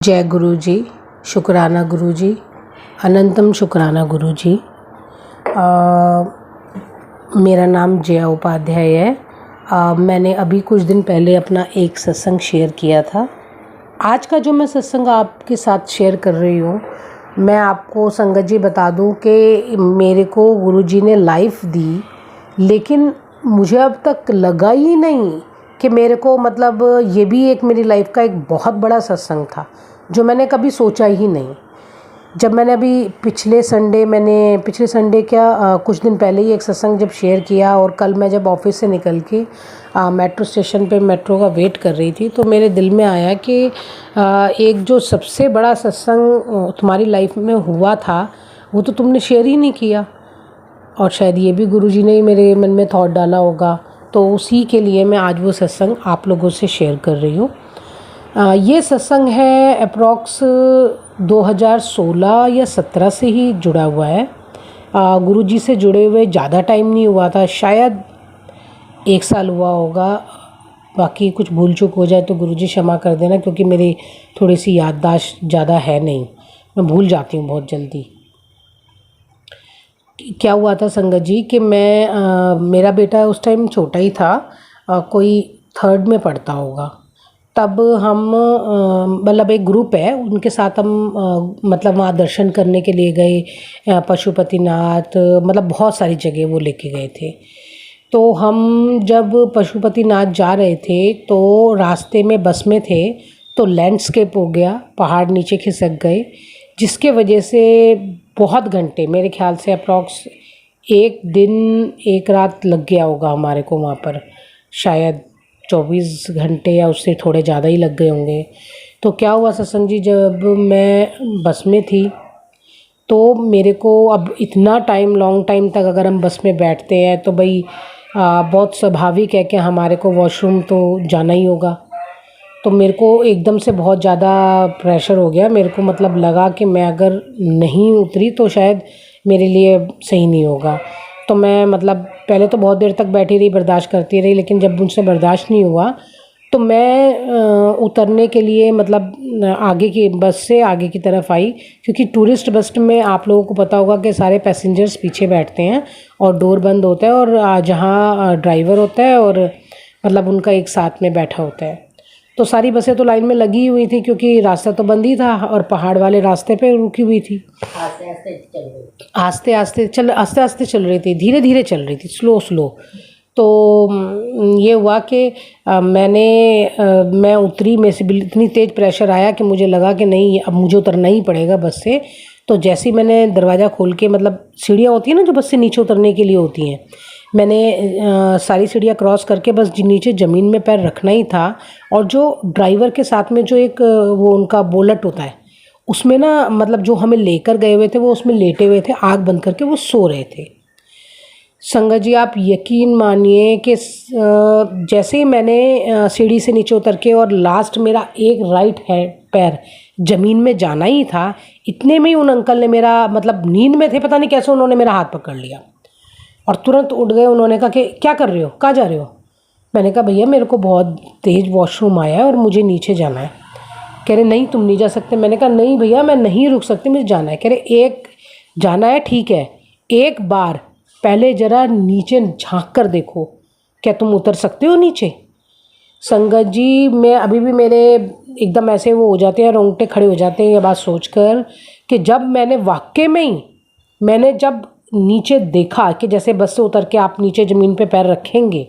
जय गुरु जी, शुक्राना गुरु जी, अनंतम शुक्राना गुरु जी। मेरा नाम जया उपाध्याय है। मैंने अभी कुछ दिन पहले अपना एक सत्संग शेयर किया था। आज का जो मैं सत्संग आपके साथ शेयर कर रही हूँ, मैं आपको संगत जी बता दूँ कि मेरे को गुरु जी ने लाइफ दी, लेकिन मुझे अब तक लगा ही नहीं कि मेरे को मतलब ये भी एक मेरी लाइफ का एक बहुत बड़ा सत्संग था जो मैंने कभी सोचा ही नहीं। जब मैंने अभी पिछले संडे कुछ दिन पहले ही एक सत्संग जब शेयर किया, और कल मैं जब ऑफिस से निकल के मेट्रो स्टेशन पे मेट्रो का वेट कर रही थी, तो मेरे दिल में आया कि एक जो सबसे बड़ा सत्संग तुम्हारी लाइफ में हुआ था वो तो तुमने शेयर ही नहीं किया, और शायद ये भी गुरुजी ने ही मेरे मन में थॉट डाला होगा। तो उसी के लिए मैं आज वो सत्संग आप लोगों से शेयर कर रही हूँ। ये सत्संग है अप्रॉक्स 2016 या 17 से ही जुड़ा हुआ है। गुरुजी से जुड़े हुए ज़्यादा टाइम नहीं हुआ था, शायद 1 साल हुआ होगा। बाकी कुछ भूल चूक हो जाए तो गुरुजी क्षमा कर देना, क्योंकि मेरी थोड़ी सी याददाश्त ज़्यादा है नहीं, मैं भूल जाती हूँ बहुत जल्दी। क्या हुआ था संगत जी कि मेरा बेटा उस टाइम छोटा ही था, कोई 3rd में पढ़ता होगा। तब हम मतलब एक ग्रुप है, उनके साथ हम मतलब वहाँ दर्शन करने के लिए गए, पशुपतिनाथ, मतलब बहुत सारी जगह वो लेके गए थे। तो हम जब पशुपतिनाथ जा रहे थे तो रास्ते में बस में थे, तो लैंडस्केप हो गया, पहाड़ नीचे खिसक गए, जिसके वजह से बहुत घंटे, मेरे ख्याल से अप्रॉक्स 1 दिन 1 रात लग गया होगा हमारे को वहाँ पर, शायद 24 घंटे या उससे थोड़े ज़्यादा ही लग गए होंगे। तो क्या हुआ सत्संग जी, जब मैं बस में थी तो मेरे को अब इतना टाइम, लॉन्ग टाइम तक अगर हम बस में बैठते हैं तो भाई बहुत स्वाभाविक है कि हमारे को वॉशरूम तो जाना ही होगा। तो मेरे को एकदम से बहुत ज़्यादा प्रेशर हो गया, मेरे को मतलब लगा कि मैं अगर नहीं उतरी तो शायद मेरे लिए सही नहीं होगा। तो मैं मतलब पहले तो बहुत देर तक बैठी रही, बर्दाश्त करती रही, लेकिन जब मुझसे बर्दाश्त नहीं हुआ तो मैं उतरने के लिए मतलब आगे की बस से आगे की तरफ आई, क्योंकि टूरिस्ट बस में आप लोगों को पता होगा कि सारे पैसेंजर्स पीछे बैठते हैं और डोर बंद होता है, और जहाँ ड्राइवर होता है और मतलब उनका एक साथ में बैठा होता है। तो सारी बसें तो लाइन में लगी हुई थी, क्योंकि रास्ता तो बंद ही था और पहाड़ वाले रास्ते पे रुकी हुई थी। आस्ते आस्ते चल रही थी, धीरे धीरे चल रही थी, स्लो। तो ये हुआ कि मैं उतरी, में से इतनी तेज़ प्रेशर आया कि मुझे लगा कि नहीं, अब मुझे उतरना ही पड़ेगा बस से। तो जैसे ही मैंने दरवाज़ा खोल के, मतलब सीढ़ियाँ होती हैं ना जो बस से नीचे उतरने के लिए होती हैं, मैंने सारी सीढ़ियाँ क्रॉस करके बस नीचे ज़मीन में पैर रखना ही था, और जो ड्राइवर के साथ में जो एक वो उनका बोलट होता है, उसमें ना मतलब जो हमें लेकर गए हुए थे वो उसमें लेटे हुए थे, आँख बंद करके वो सो रहे थे। संगत जी आप यकीन मानिए कि जैसे ही मैंने सीढ़ी से नीचे उतर के और लास्ट मेरा एक राइट है पैर ज़मीन में जाना ही था, इतने में ही उन अंकल ने मेरा, मतलब नींद में थे, पता नहीं कैसे उन्होंने मेरा हाथ पकड़ लिया और तुरंत उठ गए। उन्होंने कहा कि क्या कर रहे हो, कहाँ जा रहे हो? मैंने कहा भैया मेरे को बहुत तेज़ वॉशरूम आया है और मुझे नीचे जाना है। कह रहे नहीं तुम नहीं जा सकते। मैंने कहा नहीं भैया मैं नहीं रुक सकती, मुझे जाना है। कह रहे एक जाना है ठीक है, एक बार पहले ज़रा नीचे झांक कर देखो, क्या तुम उतर सकते हो नीचे? संगत जी मैं अभी भी मेरे एकदम ऐसे वो हो जाते हैं, रोंगटे खड़े हो जाते हैं ये बात सोचकर कि जब मैंने वाकई में ही मैंने जब नीचे देखा कि जैसे बस से उतर के आप नीचे ज़मीन पे पैर रखेंगे,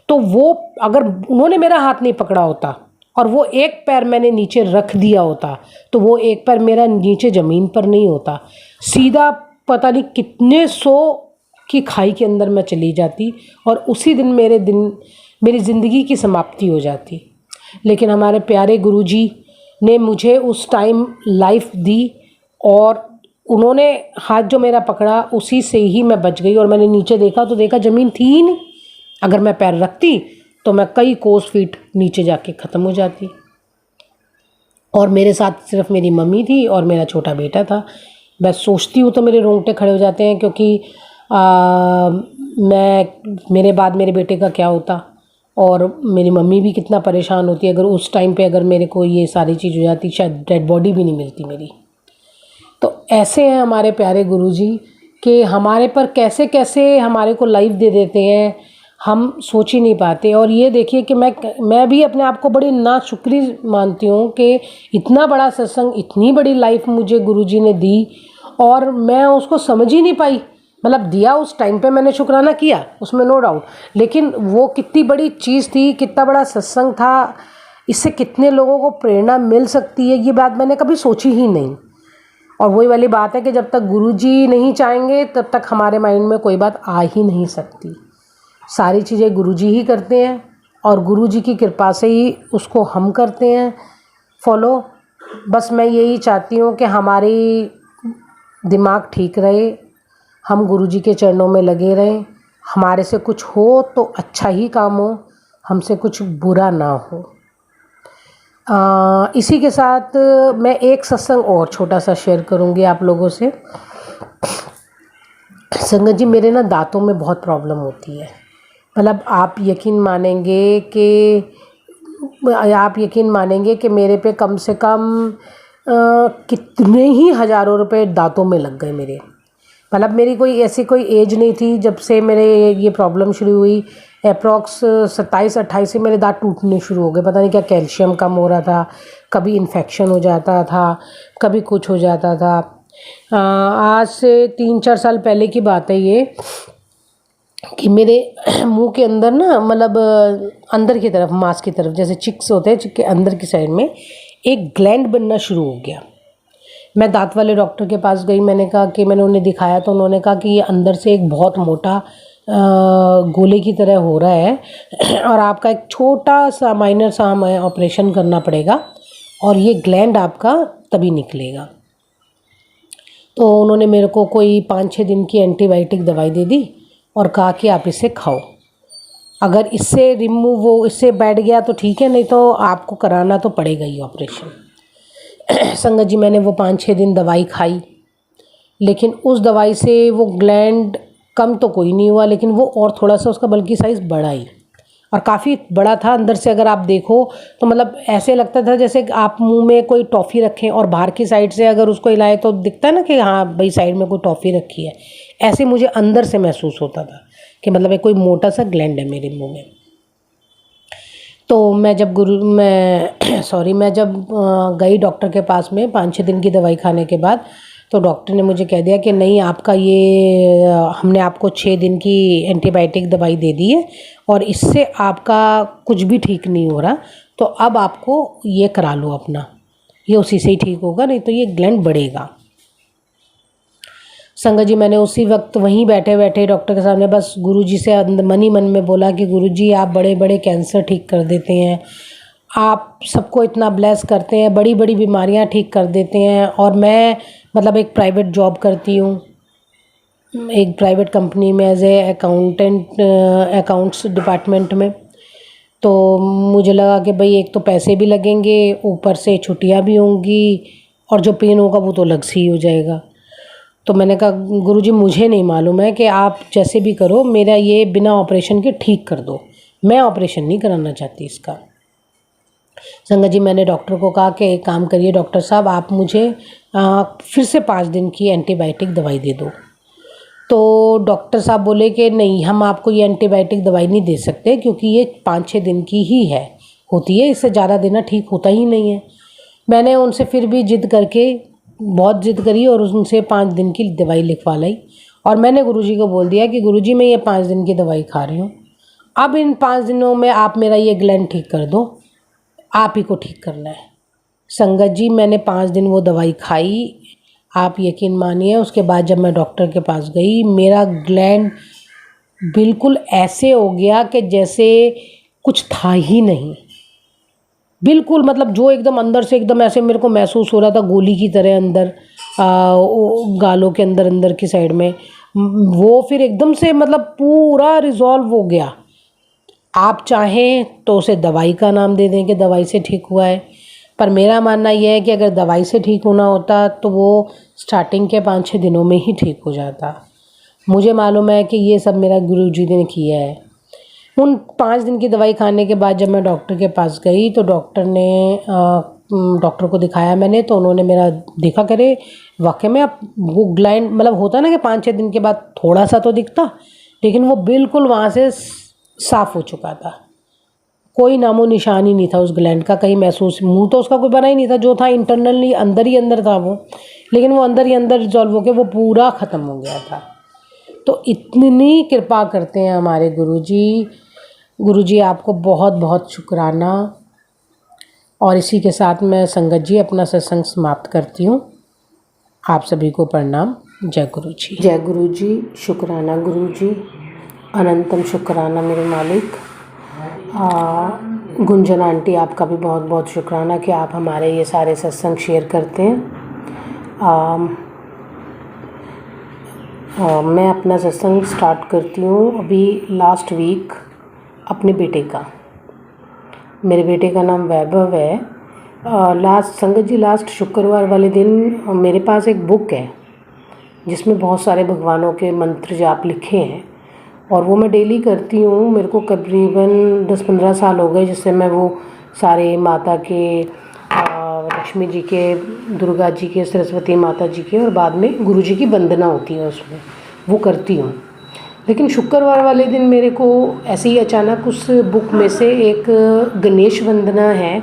तो वो अगर उन्होंने मेरा हाथ नहीं पकड़ा होता और वो एक पैर मैंने नीचे रख दिया होता, तो वो एक पैर मेरा नीचे ज़मीन पर नहीं होता, सीधा पता नहीं कितने 100 की खाई के अंदर मैं चली जाती, और उसी दिन मेरी ज़िंदगी की समाप्ति हो जाती। लेकिन हमारे प्यारे गुरुजी ने मुझे उस टाइम लाइफ दी, और उन्होंने हाथ जो मेरा पकड़ा उसी से ही मैं बच गई। और मैंने नीचे देखा तो देखा ज़मीन थी ही नहीं, अगर मैं पैर रखती तो मैं कई कोस फीट नीचे जाके ख़त्म हो जाती। और मेरे साथ सिर्फ मेरी मम्मी थी और मेरा छोटा बेटा था। मैं सोचती हूँ तो मेरे रोंगटे खड़े हो जाते हैं, क्योंकि मेरे बाद मेरे बेटे का क्या होता, और मेरी मम्मी भी कितना परेशान होती है अगर उस टाइम पे अगर मेरे को ये सारी चीज़ हो जाती, शायद डेड बॉडी भी नहीं मिलती मेरी। तो ऐसे हैं हमारे प्यारे गुरुजी कि हमारे पर कैसे कैसे हमारे को लाइफ दे देते हैं, हम सोच ही नहीं पाते। और ये देखिए कि मैं भी अपने आप को बड़ी नाशुक्री मानती हूँ कि इतना बड़ा सत्संग, इतनी बड़ी लाइफ मुझे गुरुजी ने दी और मैं उसको समझ ही नहीं पाई। मतलब दिया उस टाइम पे, मैंने शुक्राना किया उसमें नो डाउट, लेकिन वो कितनी बड़ी चीज़ थी, कितना बड़ा सत्संग था, इससे कितने लोगों को प्रेरणा मिल सकती है, ये बात मैंने कभी सोची ही नहीं। और वही वाली बात है कि जब तक गुरुजी नहीं चाहेंगे तब तक हमारे माइंड में कोई बात आ ही नहीं सकती। सारी चीज़ें गुरुजी ही करते हैं और गुरुजी की कृपा से ही उसको हम करते हैं फॉलो। बस मैं यही चाहती हूँ कि हमारी दिमाग ठीक रहे, हम गुरुजी के चरणों में लगे रहें, हमारे से कुछ हो तो अच्छा ही काम हो, हमसे कुछ बुरा ना हो। इसी के साथ मैं एक सत्संग और छोटा सा शेयर करूँगी आप लोगों से। संगत जी, मेरे ना दांतों में बहुत प्रॉब्लम होती है। मतलब आप यकीन मानेंगे कि मेरे पे कम से कम कितने ही हज़ारों रुपए दांतों में लग गए मेरे। मतलब मेरी कोई ऐसी कोई एज नहीं थी जब से मेरे ये प्रॉब्लम शुरू हुई, अप्रॉक्स 27-28 से मेरे दांत टूटने शुरू हो गए। पता नहीं क्या कैल्शियम कम हो रहा था, कभी इन्फेक्शन हो जाता था, कभी कुछ हो जाता था। आज से 3-4 साल पहले की बात है ये कि मेरे मुंह के अंदर ना, मतलब अंदर की तरफ, मांस की तरफ, जैसे चिक्स होते हैं, चिक के अंदर की साइड में एक ग्लैंड बनना शुरू हो गया। मैं दांत वाले डॉक्टर के पास गई, मैंने उन्हें दिखाया तो उन्होंने कहा कि ये अंदर से एक बहुत मोटा गोले की तरह हो रहा है और आपका एक छोटा सा माइनर सा हमें ऑपरेशन करना पड़ेगा और ये ग्लैंड आपका तभी निकलेगा। तो उन्होंने मेरे को कोई 5-6 दिन की एंटीबायोटिक दवाई दे दी और कहा कि आप इसे खाओ, अगर इससे बैठ गया तो ठीक है, नहीं तो आपको कराना तो पड़ेगा ही ऑपरेशन। संगत जी, मैंने वो 5-6 दिन दवाई खाई, लेकिन उस दवाई से वो ग्लैंड कम तो कोई नहीं हुआ, लेकिन वो और थोड़ा सा उसका बल्कि साइज़ बढ़ा ही, और काफ़ी बड़ा था अंदर से। अगर आप देखो तो मतलब ऐसे लगता था जैसे आप मुंह में कोई टॉफ़ी रखें और बाहर की साइड से अगर उसको हिलाए तो दिखता है ना कि हाँ भाई साइड में कोई टॉफ़ी रखी है। ऐसे मुझे अंदर से महसूस होता था कि मतलब एक कोई मोटा सा ग्लैंड है मेरे मुंह में। तो मैं जब गई डॉक्टर के पास में 5-6 दिन की दवाई खाने के बाद, तो डॉक्टर ने मुझे कह दिया कि नहीं, आपका ये हमने आपको 6 दिन की एंटीबायोटिक दवाई दे दी है और इससे आपका कुछ भी ठीक नहीं हो रहा, तो अब आपको ये करा लो अपना, ये उसी से ही ठीक होगा, नहीं तो ये ग्लैंड बढ़ेगा। संगत जी, मैंने उसी वक्त वहीं बैठे बैठे डॉक्टर के सामने बस गुरुजी से मन ही मन में बोला कि गुरुजी, आप बड़े बड़े कैंसर ठीक कर देते हैं, आप सबको इतना ब्लेस करते हैं, बड़ी बड़ी बीमारियां ठीक कर देते हैं। और मैं मतलब एक प्राइवेट जॉब करती हूँ, एक प्राइवेट कंपनी में as a accountant, accounts department में। तो मुझे लगा कि भाई एक तो पैसे भी लगेंगे, ऊपर से छुट्टियाँ भी होंगी और जो पेन होगा वो तो अलग से ही हो जाएगा। तो मैंने कहा गुरुजी, मुझे नहीं मालूम है कि आप जैसे भी करो, मेरा ये बिना ऑपरेशन के ठीक कर दो, मैं ऑपरेशन नहीं कराना चाहती इसका। संगत जी, मैंने डॉक्टर को कहा कि एक काम करिए डॉक्टर साहब, आप मुझे फिर से 5 दिन की एंटीबायोटिक दवाई दे दो। तो डॉक्टर साहब बोले कि नहीं, हम आपको ये एंटीबायोटिक दवाई नहीं दे सकते क्योंकि ये 5-6 दिन की ही होती है, इससे ज़्यादा देना ठीक होता ही नहीं है। मैंने उनसे फिर भी बहुत जिद करी और उनसे 5 दिन की दवाई लिखवा लाई और मैंने गुरुजी को बोल दिया कि गुरुजी, मैं ये 5 दिन की दवाई खा रही हूँ, अब इन 5 दिनों में आप मेरा ये ग्लैंड ठीक कर दो, आप ही को ठीक करना है। संगत जी, मैंने 5 दिन वो दवाई खाई, आप यकीन मानिए उसके बाद जब मैं डॉक्टर के पास गई, मेरा ग्लैंड बिल्कुल ऐसे हो गया कि जैसे कुछ था ही नहीं। बिल्कुल मतलब जो एकदम अंदर से एकदम ऐसे मेरे को महसूस हो रहा था गोली की तरह अंदर, गालों के अंदर की साइड में, वो फिर एकदम से मतलब पूरा रिजॉल्व हो गया। आप चाहें तो उसे दवाई का नाम दे दें कि दवाई से ठीक हुआ है, पर मेरा मानना यह है कि अगर दवाई से ठीक होना होता तो वो स्टार्टिंग के 5-6 दिनों में ही ठीक हो जाता। मुझे मालूम है कि ये सब मेरा गुरुजी ने किया है। उन 5 दिन की दवाई खाने के बाद जब मैं डॉक्टर के पास गई तो डॉक्टर को दिखाया मैंने, तो उन्होंने मेरा देखा, करे वाकई में अब वो ग्लैंड मतलब होता ना कि 5-6 दिन के बाद थोड़ा सा तो दिखता, लेकिन वो बिल्कुल वहाँ से साफ़ हो चुका था। कोई नामो निशान ही नहीं था उस ग्लैंड का, कहीं महसूस, मुंह तो उसका कोई बना ही नहीं था, जो था इंटरनली अंदर ही अंदर था वो, लेकिन वो अंदर ही अंदर रिजॉल्व होकर वो पूरा ख़त्म हो गया था। तो इतनी कृपा करते हैं हमारे गुरुजी। गुरुजी आपको बहुत बहुत शुक्राना। और इसी के साथ मैं संगत जी अपना सत्संग समाप्त करती हूँ। आप सभी को प्रणाम। जय गुरु जी। जय गुरु जी। शुक्राना गुरु जी, अनंतम शुक्राना मेरे मालिक। गुंजन आंटी, आपका भी बहुत बहुत शुक्राना कि आप हमारे ये सारे सत्संग शेयर करते हैं। मैं अपना सत्संग स्टार्ट करती हूँ अभी लास्ट वीक अपने बेटे का। मेरे बेटे का नाम वैभव है। लास्ट शुक्रवार वाले दिन मेरे पास एक बुक है जिसमें बहुत सारे भगवानों के मंत्र जाप लिखे हैं, और वो मैं डेली करती हूँ। मेरे को करीबन 10-15 साल हो गए जिससे मैं वो सारे माता के, लक्ष्मी जी के, दुर्गा जी के, सरस्वती माता जी के, और बाद में गुरु जी की वंदना होती है उसमें, वो करती हूँ। लेकिन शुक्रवार वाले दिन मेरे को ऐसे ही अचानक उस बुक में से एक गणेश वंदना है,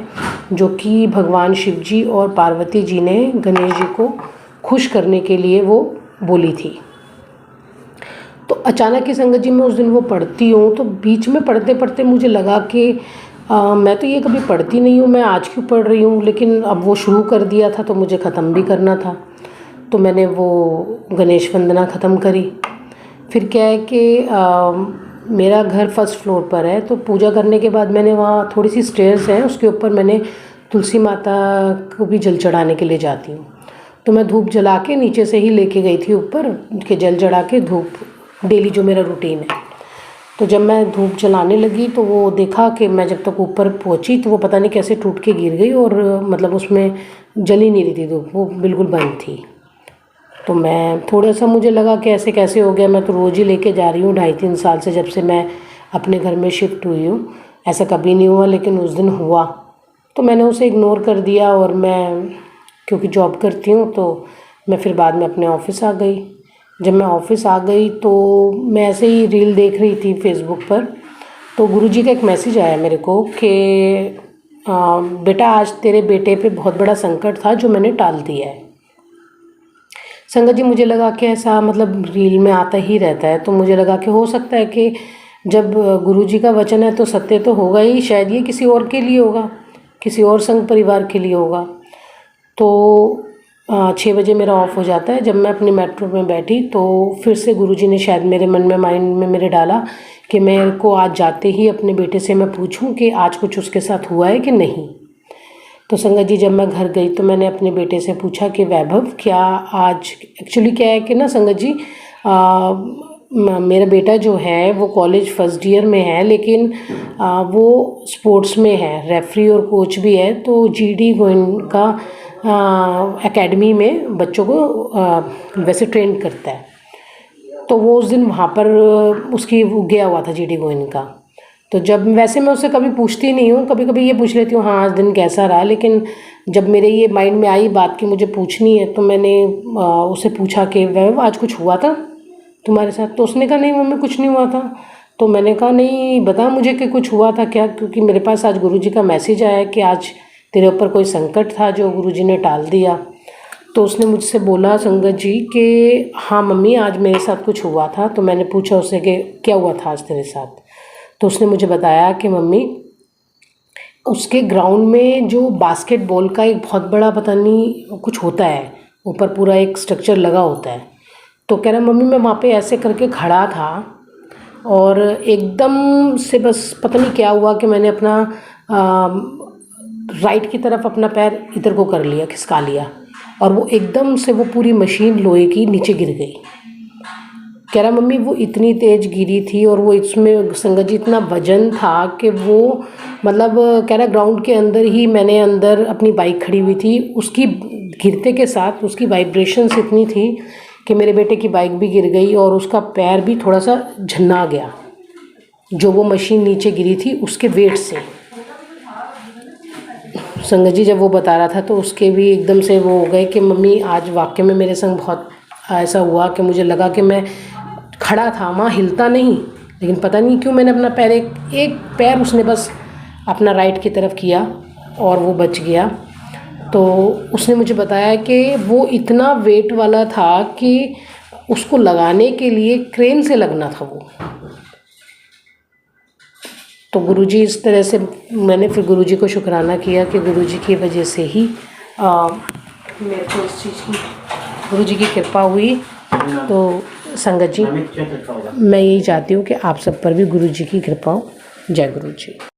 जो कि भगवान शिव जी और पार्वती जी ने गणेश जी को खुश करने के लिए वो बोली थी। तो अचानक ही संगत जी मैं उस दिन वो पढ़ती हूँ, तो बीच में पढ़ते पढ़ते मुझे लगा कि मैं तो ये कभी पढ़ती नहीं हूँ, मैं आज क्यों पढ़ रही हूँ, लेकिन अब वो शुरू कर दिया था तो मुझे ख़त्म भी करना था। तो मैंने वो गणेश वंदना ख़त्म करी। फिर क्या है कि मेरा घर फर्स्ट फ्लोर पर है, तो पूजा करने के बाद मैंने वहाँ थोड़ी सी स्टेयर्स हैं, उसके ऊपर मैंने तुलसी माता को भी जल चढ़ाने के लिए जाती हूँ। तो मैं धूप जला के नीचे से ही लेके गई थी ऊपर के, जल चढ़ा के धूप, डेली जो मेरा रूटीन है। तो जब मैं धूप जलाने लगी तो वो देखा कि मैं जब तक ऊपर पहुँची तो वो पता नहीं कैसे टूट के गिर गई, और मतलब उसमें जल ही नहीं रही थी धूप, वो बिल्कुल बंद थी। तो मैं थोड़ा सा, मुझे लगा कि ऐसे कैसे हो गया, मैं तो रोज़ ही लेके जा रही हूँ 2.5-3 साल से, जब से मैं अपने घर में शिफ्ट हुई हूँ। ऐसा कभी नहीं हुआ, लेकिन उस दिन हुआ तो मैंने उसे इग्नोर कर दिया। और मैं क्योंकि जॉब करती हूँ तो मैं फिर बाद में अपने ऑफ़िस आ गई। जब मैं ऑफ़िस आ गई तो मैं ऐसे ही रील देख रही थी फेसबुक पर, तो गुरुजी का एक मैसेज आया मेरे को कि बेटा, आज तेरे बेटे पे बहुत बड़ा संकट था जो मैंने टाल दिया है। संगत जी, मुझे लगा कि ऐसा मतलब रील में आता ही रहता है, तो मुझे लगा कि हो सकता है कि जब गुरुजी का वचन है तो सत्य तो होगा ही, शायद ये किसी और के लिए होगा, किसी और संघ परिवार के लिए होगा। तो 6 बजे मेरा ऑफ़ हो जाता है। जब मैं अपनी मेट्रो में बैठी तो फिर से गुरुजी ने शायद मेरे मन में, माइंड में मेरे डाला कि मेरे को आज जाते ही अपने बेटे से मैं पूछूं कि आज कुछ उसके साथ हुआ है कि नहीं। तो संगत जी, जब मैं घर गई तो मैंने अपने बेटे से पूछा कि वैभव, क्या आज, एक्चुअली क्या है कि ना संगत जी, मेरा बेटा जो है वो कॉलेज फर्स्ट ईयर में है, लेकिन वो स्पोर्ट्स में है, रेफरी और कोच भी है। तो जीडी गोयनका एकेडमी में बच्चों को वैसे ट्रेन करता है। तो वो उस दिन वहाँ पर उसकी गया हुआ था जीडी गोयनका। तो जब, वैसे मैं उससे कभी पूछती नहीं हूँ, कभी कभी ये पूछ लेती हूँ हाँ आज दिन कैसा रहा, लेकिन जब मेरे ये माइंड में आई बात कि मुझे पूछनी है तो मैंने उससे पूछा कि वैभव आज कुछ हुआ था तुम्हारे साथ? तो उसने कहा नहीं मम्मी, कुछ नहीं हुआ था। तो मैंने कहा नहीं, बता मुझे कि कुछ हुआ था क्या, क्योंकि मेरे पास आज गुरुजी का मैसेज आया कि आज तेरे ऊपर कोई संकट था जो गुरुजी ने टाल दिया। तो उसने मुझसे बोला संगत जी कि हाँ मम्मी, आज मेरे साथ कुछ हुआ था। तो मैंने पूछा उससे कि क्या हुआ था आज तेरे साथ? तो उसने मुझे बताया कि मम्मी, उसके ग्राउंड में जो बास्केटबॉल का एक बहुत बड़ा, पता नहीं कुछ होता है, ऊपर पूरा एक स्ट्रक्चर लगा होता है। तो कह रहा मम्मी, मैं वहाँ पे ऐसे करके खड़ा था और एकदम से बस पता नहीं क्या हुआ कि मैंने अपना राइट की तरफ अपना पैर इधर को कर लिया, खिसका लिया, और वो एकदम से वो पूरी मशीन लोहे की नीचे गिर गई। कह रहा मम्मी, वो इतनी तेज़ गिरी थी और वो इसमें संगत जी इतना वजन था कि वो मतलब, कह रहा ग्राउंड के अंदर ही, मैंने अंदर अपनी बाइक खड़ी हुई थी, उसकी गिरते के साथ उसकी वाइब्रेशंस इतनी थी कि मेरे बेटे की बाइक भी गिर गई और उसका पैर भी थोड़ा सा झन्ना गया। जो वो मशीन नीचे गिरी थी उसके वेट से। संगत जी जब वो बता रहा था तो उसके भी एकदम से वो हो गए कि मम्मी आज वाकई में मेरे संग बहुत ऐसा हुआ कि मुझे लगा कि मैं खड़ा था माँ, हिलता नहीं, लेकिन पता नहीं क्यों मैंने अपना पैर एक पैर उसने बस अपना राइट की तरफ किया और वो बच गया। तो उसने मुझे बताया कि वो इतना वेट वाला था कि उसको लगाने के लिए क्रेन से लगना था वो। तो गुरुजी इस तरह से मैंने फिर गुरुजी को शुक्राना किया कि गुरुजी की वजह से ही मेरे को इस चीज़ की गुरुजी की कृपा हुई। तो संगत जी मैं यही चाहती हूँ कि आप सब पर भी गुरुजी की कृपा हो। जय गुरुजी।